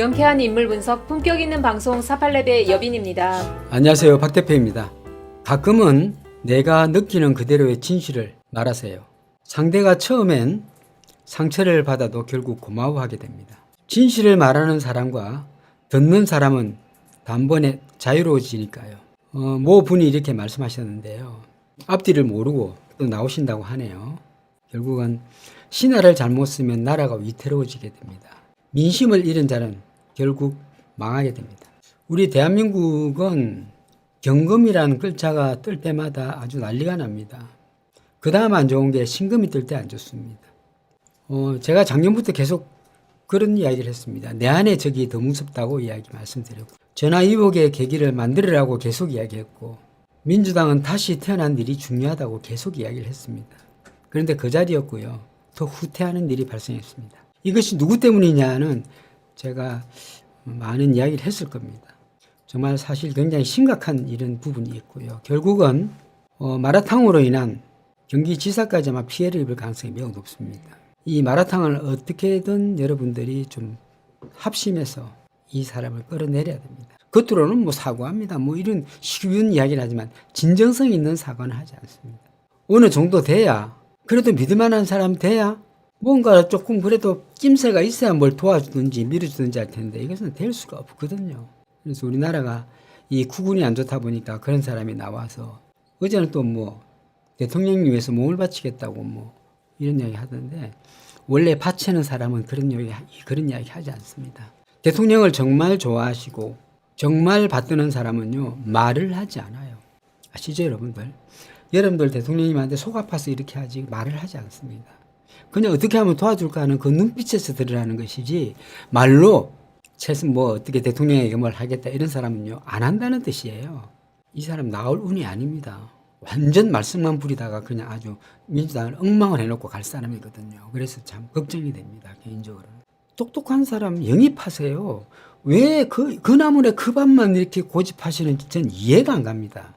명쾌한 인물 분석 품격 있는 방송 48렙의 여빈입니다. 안녕하세요. 박 대표입니다. 가끔은 내가 느끼는 그대로의 진실을 말하세요. 상대가 처음엔 상처를 받아도 결국 고마워하게 됩니다. 진실을 말하는 사람과 듣는 사람은 단번에 자유로워지니까요. 모 분이 이렇게 말씀하셨는데요. 앞뒤를 모르고 또 나오신다고 하네요. 결국은 신하를 잘못 쓰면 나라가 위태로워지게 됩니다. 민심을 잃은 자는 결국 망하게 됩니다. 우리 대한민국은 경금이라는 글자가 뜰 때마다 아주 난리가 납니다. 그 다음 안 좋은 게 신금이 뜰 때 안 좋습니다. 제가 작년부터 계속 그런 이야기를 했습니다. 내 안에 적이 더 무섭다고 이야기 말씀드렸고, 전화위복의 계기를 만들으라고 계속 이야기했고, 민주당은 다시 태어난 일이 중요하다고 계속 이야기를 했습니다. 그런데 그 자리였고요. 더 후퇴하는 일이 발생했습니다. 이것이 누구 때문이냐는 제가 많은 이야기를 했을 겁니다. 정말 사실 굉장히 심각한 이런 부분이 있고요. 결국은 마라탕으로 인한 경기지사까지 아마 피해를 입을 가능성이 매우 높습니다. 이 마라탕을 어떻게든 여러분들이 좀 합심해서 이 사람을 끌어내려야 됩니다. 겉으로는 뭐 사과합니다. 뭐 이런 쉬운 이야기를 하지만 진정성 있는 사과는 하지 않습니다. 어느 정도 돼야, 그래도 믿을만한 사람 돼야 뭔가 조금 그래도 낌새가 있어야 뭘 도와주든지 밀어주든지 할 텐데 이것은 될 수가 없거든요. 그래서 우리나라가 이 구군이 안 좋다 보니까 그런 사람이 나와서 어제는 또 뭐 대통령 위해서 몸을 바치겠다고 뭐 이런 이야기 하던데, 원래 바치는 사람은 그런 이야기 하지 않습니다. 대통령을 정말 좋아하시고 정말 받드는 사람은요 말을 하지 않아요. 아시죠 여러분들? 여러분들 대통령님한테 속 아파서 이렇게 하지 말을 하지 않습니다. 그냥 어떻게 하면 도와줄까 하는 그 눈빛에서 드러나는 것이지, 말로 최소 뭐 어떻게 대통령에게 뭘 하겠다 이런 사람은요 안 한다는 뜻이에요. 이 사람 나올 운이 아닙니다. 완전 말씀만 부리다가 그냥 아주 민주당을 엉망을 해놓고 갈 사람이거든요. 그래서 참 걱정이 됩니다. 개인적으로는. 똑똑한 사람 영입하세요. 왜 그 나물에 그 밥만 이렇게 고집하시는지 전 이해가 안 갑니다.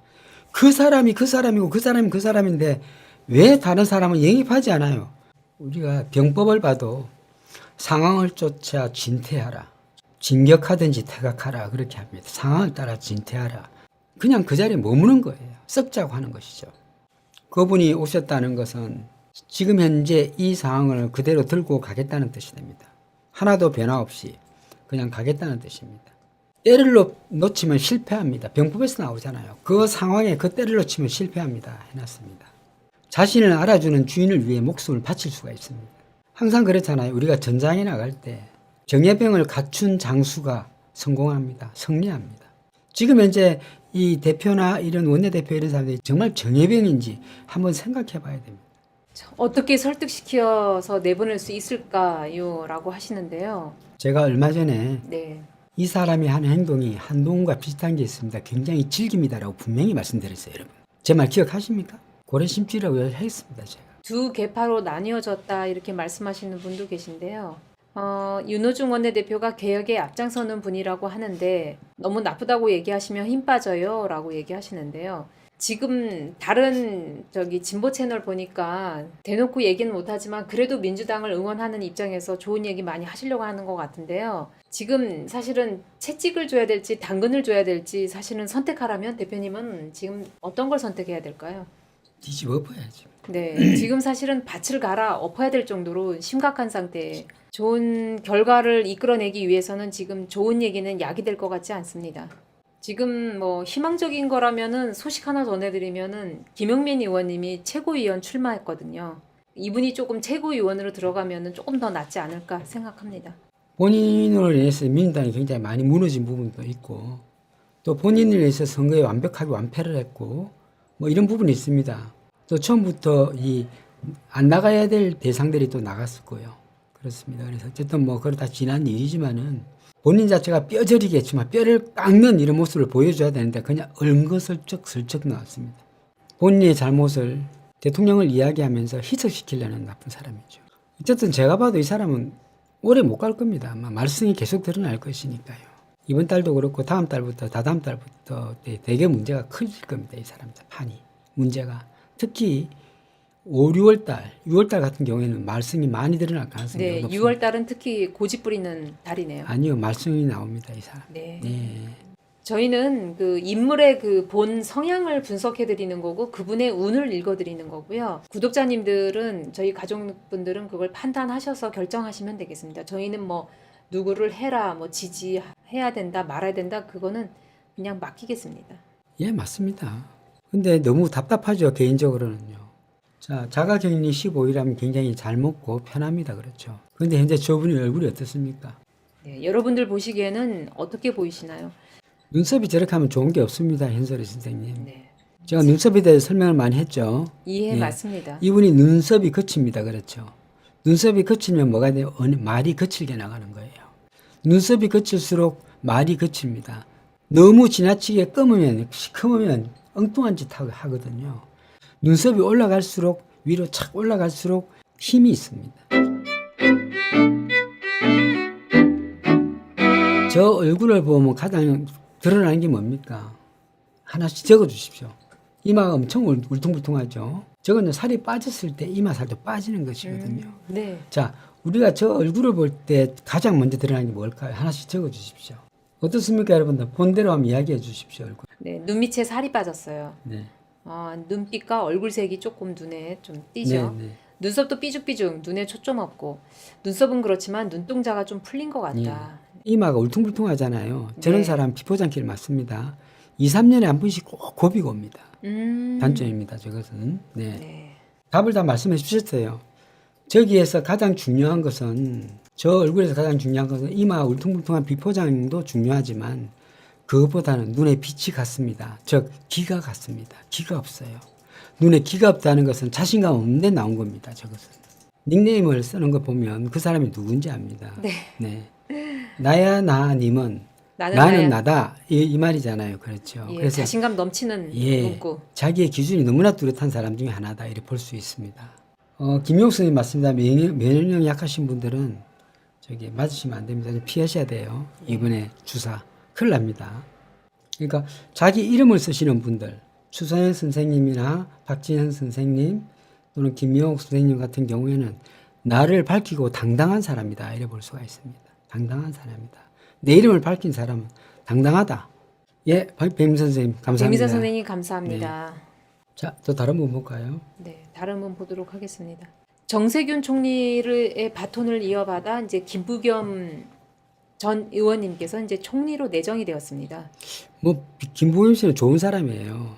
그 사람이 그 사람이고 그 사람이 그 사람인데 왜 다른 사람은 영입하지 않아요? 우리가 병법을 봐도 상황을 쫓아 진퇴하라, 진격하든지 퇴각하라 그렇게 합니다. 상황을 따라 진퇴하라. 그냥 그 자리에 머무는 거예요. 썩자고 하는 것이죠. 그분이 오셨다는 것은 지금 현재 이 상황을 그대로 들고 가겠다는 뜻이 됩니다. 하나도 변화 없이 그냥 가겠다는 뜻입니다. 때를 놓치면 실패합니다. 병법에서 나오잖아요. 그 상황에 그 때를 놓치면 실패합니다. 해놨습니다. 자신을 알아주는 주인을 위해 목숨을 바칠 수가 있습니다. 항상 그렇잖아요. 우리가 전장에 나갈 때 정예병을 갖춘 장수가 성공합니다. 승리합니다. 지금 현재 이 대표나 이런 원내대표 이런 사람들이 정말 정예병인지 한번 생각해 봐야 됩니다. 어떻게 설득시켜서 내보낼 수 있을까요? 라고 하시는데요. 제가 얼마 전에 네. 이 사람이 하는 행동이 한동훈과 비슷한 게 있습니다. 굉장히 즐깁니다라고 분명히 말씀드렸어요. 여러분. 제 말 기억하십니까? 고래심취라고 했습니다. 제가. 두 계파로 나뉘어졌다 이렇게 말씀하시는 분도 계신데요. 윤호중 원내대표가 개혁에 앞장서는 분이라고 하는데 너무 나쁘다고 얘기하시면 힘 빠져요 라고 얘기하시는데요. 지금 다른 진보 채널 보니까 대놓고 얘기는 못하지만 그래도 민주당을 응원하는 입장에서 좋은 얘기 많이 하시려고 하는 것 같은데요. 지금 사실은 채찍을 줘야 될지 당근을 줘야 될지 사실은 선택하라면 대표님은 지금 어떤 걸 선택해야 될까요? 뒤집어 엎어야죠. 네, 지금 사실은 밭을 갈아 엎어야 될 정도로 심각한 상태에 좋은 결과를 이끌어내기 위해서는 지금 좋은 얘기는 약이 될 것 같지 않습니다. 지금 뭐 희망적인 거라면은 소식 하나 전해드리면은 김용민 의원님이 최고위원 출마했거든요. 이분이 조금 최고위원으로 들어가면은 조금 더 낫지 않을까 생각합니다. 본인으로 인해서 민주당이 굉장히 많이 무너진 부분도 있고, 또 본인을 위해서 선거에 완벽하게 완패를 했고 뭐 이런 부분이 있습니다. 또 처음부터 안 나가야 될 대상들이 또 나갔었고요. 그렇습니다. 그래서 어쨌든 뭐 그러다 지난 일이지만은 본인 자체가 뼈저리겠지만 뼈를 깎는 이런 모습을 보여줘야 되는데 그냥 얼거슬쩍 슬쩍 나왔습니다. 본인의 잘못을 대통령을 이야기하면서 희석시키려는 나쁜 사람이죠. 어쨌든 제가 봐도 이 사람은 오래 못 갈 겁니다. 아마 말썽이 계속 드러날 것이니까요. 이번 달도 그렇고 다음 달부터 다다음 달부터 되게 문제가 커질 겁니다. 이 사람들 판이 문제가 특히 5, 6월 달, 6월 달 같은 경우에는 말썽이 많이 드러날 가능성이 네, 높습니다. 6월 달은 특히 고집 부리는 달이네요. 아니요, 말썽이 나옵니다, 이 사람. 네. 네. 저희는 그 인물의 그 본 성향을 분석해 드리는 거고 그분의 운을 읽어 드리는 거고요. 구독자님들은 저희 가족분들은 그걸 판단하셔서 결정하시면 되겠습니다. 저희는 뭐 누구를 해라, 뭐 지지해야 된다, 말아야 된다 그거는 그냥 맡기겠습니다. 예, 맞습니다. 근데 너무 답답하죠, 개인적으로는요. 자, 자가격리 15일하면 굉장히 잘 먹고 편합니다, 그렇죠. 근데 현재 저분의 얼굴이 어떻습니까? 네, 여러분들 보시기에는 어떻게 보이시나요? 눈썹이 저렇게 하면 좋은 게 없습니다, 현설이 선생님. 네, 제가 눈썹에 대해서 설명을 많이 했죠. 이해 예. 맞습니다. 이분이 눈썹이 거칩니다, 그렇죠. 눈썹이 거치면 뭐가 돼요? 말이 거칠게 나가는 거예요. 눈썹이 거칠수록 말이 거칩니다. 너무 지나치게 검으면, 시커매면 엉뚱한 짓 하거든요. 눈썹이 올라갈수록, 위로 착 올라갈수록 힘이 있습니다. 저 얼굴을 보면 가장 드러나는 게 뭡니까? 하나씩 적어 주십시오. 이마가 엄청 울퉁불퉁하죠. 저거는 살이 빠졌을 때 이마 살도 빠지는 것이거든요. 네, 자, 우리가 저 얼굴을 볼 때 가장 먼저 드러나는 게 뭘까요? 하나씩 적어 주십시오. 어떻습니까, 여러분들? 본대로 한번 이야기해 주십시오, 얼굴. 네, 눈 밑에 살이 빠졌어요. 네. 눈빛과 얼굴색이 조금 눈에 좀 띄죠. 네, 네. 눈썹도 삐죽삐죽, 눈에 초점 없고 눈썹은 그렇지만 눈동자가 좀 풀린 것 같다. 이마가 울퉁불퉁하잖아요. 저런 네. 사람 피포장기를 맞습니다. 2, 3년에 한 번씩 꼭 고비가 옵니다. 단점입니다, 저것은. 네. 네. 답을 다 말씀해 주셨어요. 저기에서 가장 중요한 것은, 저 얼굴에서 가장 중요한 것은 이마 울퉁불퉁한 비포장도 중요하지만 그것보다는 눈에 빛이 같습니다. 즉 기가 같습니다. 기가 없어요. 눈에 기가 없다는 것은 자신감 없는데 나온 겁니다. 저것은. 닉네임을 쓰는 거 보면 그 사람이 누군지 압니다. 네. 네. 나야 나님은 나는 나는 나야. 나다 이 말이잖아요. 그렇죠. 예, 그래서 자신감 넘치는 예, 문구. 자기의 기준이 너무나 뚜렷한 사람 중에 하나다 이렇게 볼 수 있습니다. 김용수 선생님 맞습니다. 면역력 약하신 분들은 저기 맞으시면 안 됩니다. 피하셔야 돼요. 이번에 주사 큰일 납니다. 그러니까 자기 이름을 쓰시는 분들, 추선현 선생님이나 박진현 선생님 또는 김명옥 선생님 같은 경우에는 나를 밝히고 당당한 사람이다 이래 볼 수가 있습니다. 당당한 사람이다. 내 이름을 밝힌 사람은 당당하다. 예, 백민 선생님 감사합니다. 백미선 선생님 감사합니다. 자, 또 다른 분 볼까요? 네, 다른 분 보도록 하겠습니다. 정세균 총리의 바톤을 이어받아 이제 김부겸 전 의원님께서 이제 총리로 내정이 되었습니다. 뭐 김부겸 씨는 좋은 사람이에요.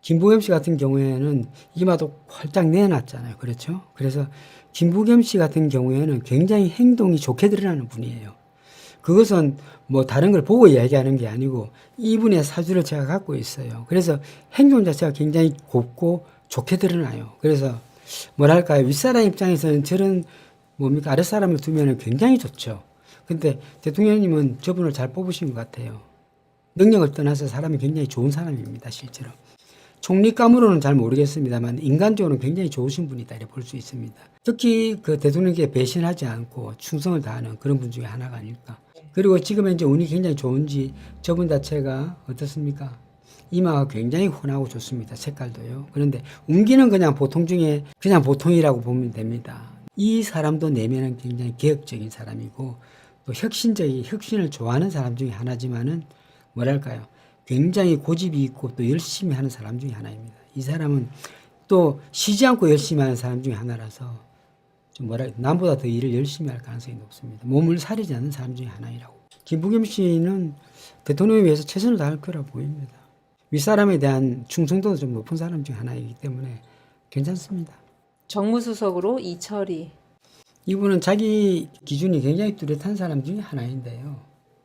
김부겸 씨 같은 경우에는 이마도 활짝 내놨잖아요. 그렇죠? 그래서 김부겸 씨 같은 경우에는 굉장히 행동이 좋게 드러나는 분이에요. 그것은 뭐 다른 걸 보고 이야기하는 게 아니고 이분의 사주를 제가 갖고 있어요. 그래서 행동 자체가 굉장히 곱고 좋게 드러나요. 그래서 뭐랄까요. 윗사람 입장에서는 저런 뭡니까 아랫사람을 두면 굉장히 좋죠. 근데 대통령님은 저분을 잘 뽑으신 것 같아요. 능력을 떠나서 사람이 굉장히 좋은 사람입니다. 실제로. 총리감으로는 잘 모르겠습니다만 인간적으로는 굉장히 좋으신 분이다 이렇게 볼 수 있습니다. 특히 그 대통령께 배신하지 않고 충성을 다하는 그런 분 중에 하나가 아닐까. 그리고 지금 현재 운이 굉장히 좋은지 저분 자체가 어떻습니까? 이마가 굉장히 훤하고 좋습니다. 색깔도요. 그런데 운기는 그냥 보통 중에 그냥 보통이라고 보면 됩니다. 이 사람도 내면은 굉장히 개혁적인 사람이고 또 혁신을 좋아하는 사람 중에 하나지만은 뭐랄까요. 굉장히 고집이 있고 또 열심히 하는 사람 중에 하나입니다. 이 사람은 또 쉬지 않고 열심히 하는 사람 중에 하나라서 좀 남보다 더 일을 열심히 할 가능성이 높습니다. 몸을 사리지 않는 사람 중에 하나이라고. 김부겸 씨는 대통령에 위해서 최선을 다할 거라고 보입니다. 윗사람에 대한 충성도도 좀 높은 사람 중에 하나이기 때문에 괜찮습니다. 정무수석으로 이철희. 이분은 자기 기준이 굉장히 뚜렷한 사람 중에 하나인데요.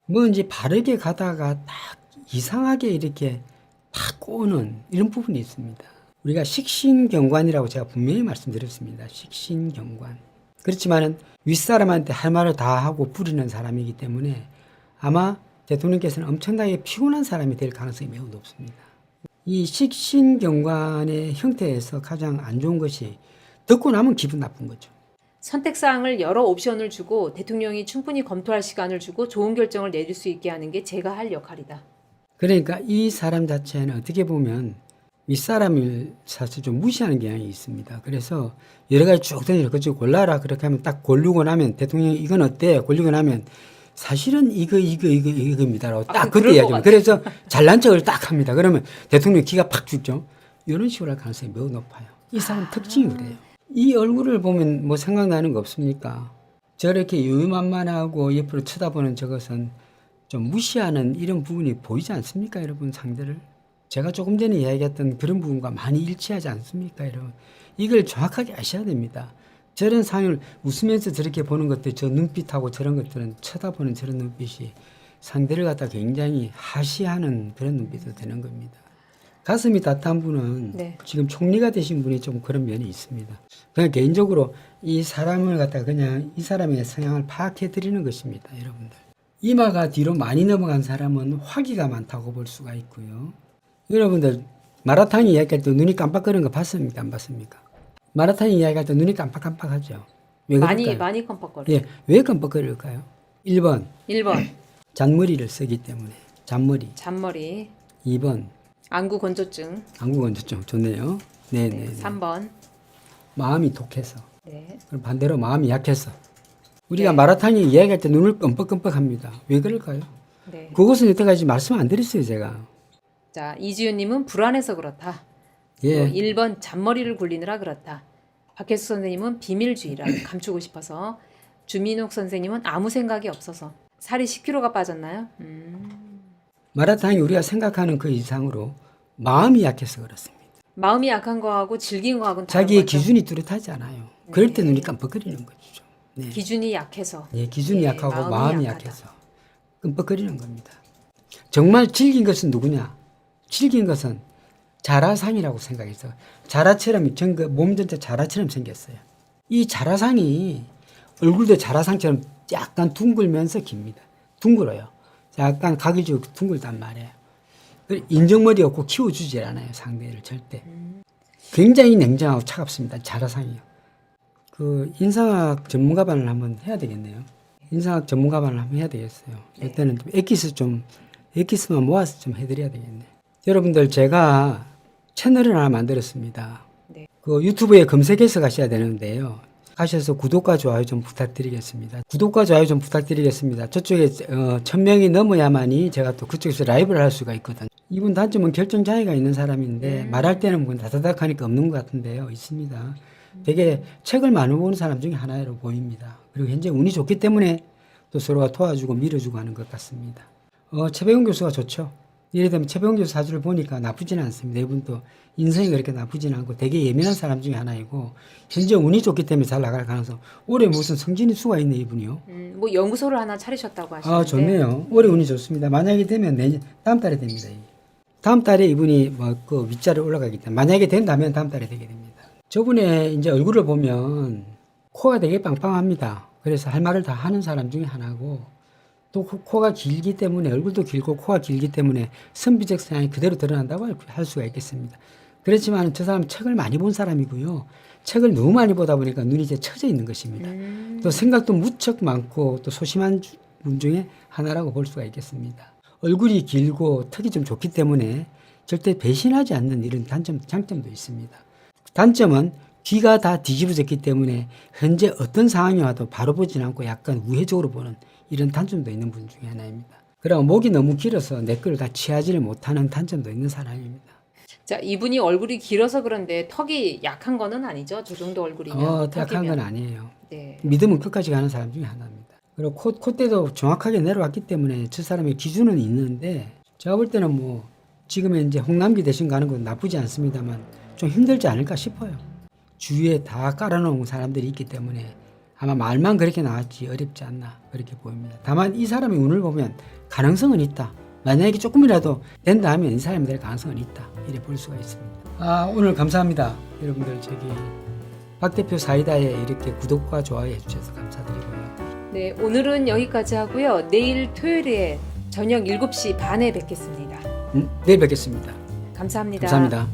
뭔지 바르게 가다가 딱 이상하게 이렇게 탁 꼬는 이런 부분이 있습니다. 우리가 식신경관이라고 제가 분명히 말씀드렸습니다. 식신경관. 그렇지만은 윗사람한테 할 말을 다 하고 부리는 사람이기 때문에 아마 대통령께서는 엄청나게 피곤한 사람이 될 가능성이 매우 높습니다. 이 식신경관의 형태에서 가장 안 좋은 것이 듣고 나면 기분 나쁜 거죠. 선택사항을 여러 옵션을 주고 대통령이 충분히 검토할 시간을 주고 좋은 결정을 내릴 수 있게 하는 게 제가 할 역할이다. 그러니까 이 사람 자체는 어떻게 보면 윗사람을 사실 좀 무시하는 경향이 있습니다. 그래서 여러 가지 쭉 던져 그쪽 골라라 그렇게 하면 딱 고르고 나면 대통령이 이건 어때? 고르고 나면 사실은 이겁니다라고 딱 그때 그럴 것 이야기합니다. 같아요. 그래서 잘난 척을 딱 합니다. 그러면 대통령 기가 팍 죽죠. 이런 식으로 할 가능성이 매우 높아요. 이 사람 특징이 그래요. 이 얼굴을 보면 뭐 생각나는 거 없습니까? 저렇게 유유만만하고 옆으로 쳐다보는 저것은 좀 무시하는 이런 부분이 보이지 않습니까, 여러분? 상대를. 제가 조금 전에 이야기했던 그런 부분과 많이 일치하지 않습니까, 여러분? 이걸 정확하게 아셔야 됩니다. 저런 상을 웃으면서 저렇게 보는 것들, 저 눈빛하고 저런 것들은 쳐다보는 저런 눈빛이 상대를 갖다 굉장히 하시하는 그런 눈빛도 되는 겁니다. 가슴이 따뜻한 분은 네. 지금 총리가 되신 분이 좀 그런 면이 있습니다. 그냥 개인적으로 이 사람을 갖다가 그냥 이 사람의 성향을 파악해 드리는 것입니다, 여러분들. 이마가 뒤로 많이 넘어간 사람은 화기가 많다고 볼 수가 있고요. 여러분들 마라탕 이야기할 때 눈이 깜빡거리는 거 봤습니까? 안 봤습니까? 마라탕 이야기할 때 눈이 깜빡깜빡하죠. 왜 그럴까요? 많이 깜빡거려요. 예, 왜 깜빡거릴까요? 1번 1번 잔머리를 쓰기 때문에 잔머리. 잔머리, 2번 안구 건조증, 안구건조증 좋네요. 네네. 3번 마음이 독해서. 네. 그럼 반대로 마음이 약해서. 우리가 네. 마라탕이 이야기할 때 눈을 끔뻑끔뻑합니다. 왜 그럴까요? 네. 그것은 여태까지 말씀 안 드렸어요, 제가. 자, 이지윤님은 불안해서 그렇다. 예. 1번 잔머리를 굴리느라 그렇다. 박혜수 선생님은 비밀주의라 감추고 싶어서. 주민욱 선생님은 아무 생각이 없어서. 살이 10kg가 빠졌나요? 마라탕이 우리가 생각하는 그 이상으로 마음이 약해서 그렇습니다. 마음이 약한 거하고 질긴 거하고는 다른 자기의 거죠? 기준이 뚜렷하지 않아요. 그럴 때 눈이 깜빡거리는 거죠. 네. 기준이 약해서. 예, 기준이 예, 약하고 마음이 마음이 약하다. 약해서 끔뻑거리는 겁니다. 정말 질긴 것은 누구냐? 질긴 것은 자라상이라고 생각해서 자라처럼 몸 전체 자라처럼 생겼어요. 이 자라상이 얼굴도 자라상처럼 약간 둥글면서 깁니다. 둥글어요. 약간 각이 좀 둥글단 말이에요. 인정머리 없고 키워주질 않아요. 상대를 절대. 굉장히 냉정하고 차갑습니다. 자라상이요. 그 인상학 전문가반을 한번 해야 되겠네요. 인상학 전문가반을 한번 해야 되겠어요. 이때는 좀 엑기스만 모아서 좀 해드려야 되겠네. 여러분들 제가 채널을 하나 만들었습니다. 네. 그 유튜브에 검색해서 가셔야 되는데요. 가셔서 구독과 좋아요 좀 부탁드리겠습니다. 구독과 좋아요 좀 부탁드리겠습니다. 저쪽에 1000명이 넘어야만이 제가 또 그쪽에서 라이브를 할 수가 있거든요. 이분 단점은 결정 장애가 있는 사람인데 말할 때는 뭐 다다닥 하니까 없는 것 같은데요. 있습니다. 되게 책을 많이 보는 사람 중에 하나로 보입니다. 그리고 현재 운이 좋기 때문에 또 서로가 도와주고 밀어주고 하는 것 같습니다. 최배웅 교수가 좋죠. 예를 들면 최배웅 교수 사주를 보니까 나쁘지는 않습니다. 이분도 인성이 그렇게 나쁘지는 않고 되게 예민한 사람 중에 하나이고 현재 운이 좋기 때문에 잘 나갈 가능성. 올해 무슨 성진이 수가 있네 이분이요. 뭐 연구소를 하나 차리셨다고 하시는데. 아 좋네요. 올해 운이 좋습니다. 만약에 되면 다음 달에 됩니다. 다음 달에 이분이 뭐 그 윗자리에 올라가기 때문에 만약에 된다면 다음 달에 되게 됩니다. 저분의 이제 얼굴을 보면 코가 되게 빵빵합니다. 그래서 할 말을 다 하는 사람 중에 하나고 또 코가 길기 때문에 얼굴도 길고 코가 길기 때문에 선비적 성향이 그대로 드러난다고 할 수가 있겠습니다. 그렇지만 저 사람은 책을 많이 본 사람이고요. 책을 너무 많이 보다 보니까 눈이 이제 처져 있는 것입니다. 또 생각도 무척 많고 또 소심한 분 중에 하나라고 볼 수가 있겠습니다. 얼굴이 길고 턱이 좀 좋기 때문에 절대 배신하지 않는 이런 장점도 있습니다. 단점은 귀가 다 뒤집어졌기 때문에 현재 어떤 상황이 와도 바로 보진 않고 약간 우회적으로 보는 이런 단점도 있는 분 중에 하나입니다. 그리고 목이 너무 길어서 내 거를 다 취하지를 못하는 단점도 있는 사람입니다. 자, 이분이 얼굴이 길어서 그런데 턱이 약한 거는 아니죠? 저 정도 얼굴이면. 약한 건 아니에요. 네. 믿음은 끝까지 가는 사람 중에 하나입니다. 그리고 콧대도 정확하게 내려왔기 때문에 저 사람의 기준은 있는데 제가 볼 때는 뭐 지금의 이제 홍남기 대신 가는 건 나쁘지 않습니다만 좀 힘들지 않을까 싶어요. 주위에 다 깔아놓은 사람들이 있기 때문에 아마 말만 그렇게 나왔지 어렵지 않나 그렇게 보입니다. 다만 이 사람의 운을 보면 가능성은 있다. 만약에 조금이라도 된다 하면 이 사람이 될 가능성은 있다. 이래 볼 수가 있습니다. 오늘 감사합니다. 여러분들 박 대표 사이다에 이렇게 구독과 좋아요 해주셔서 감사드리고요. 네, 오늘은 여기까지 하고요. 내일 토요일에 저녁 7시 반에 뵙겠습니다. 내일 뵙겠습니다. 감사합니다. 감사합니다.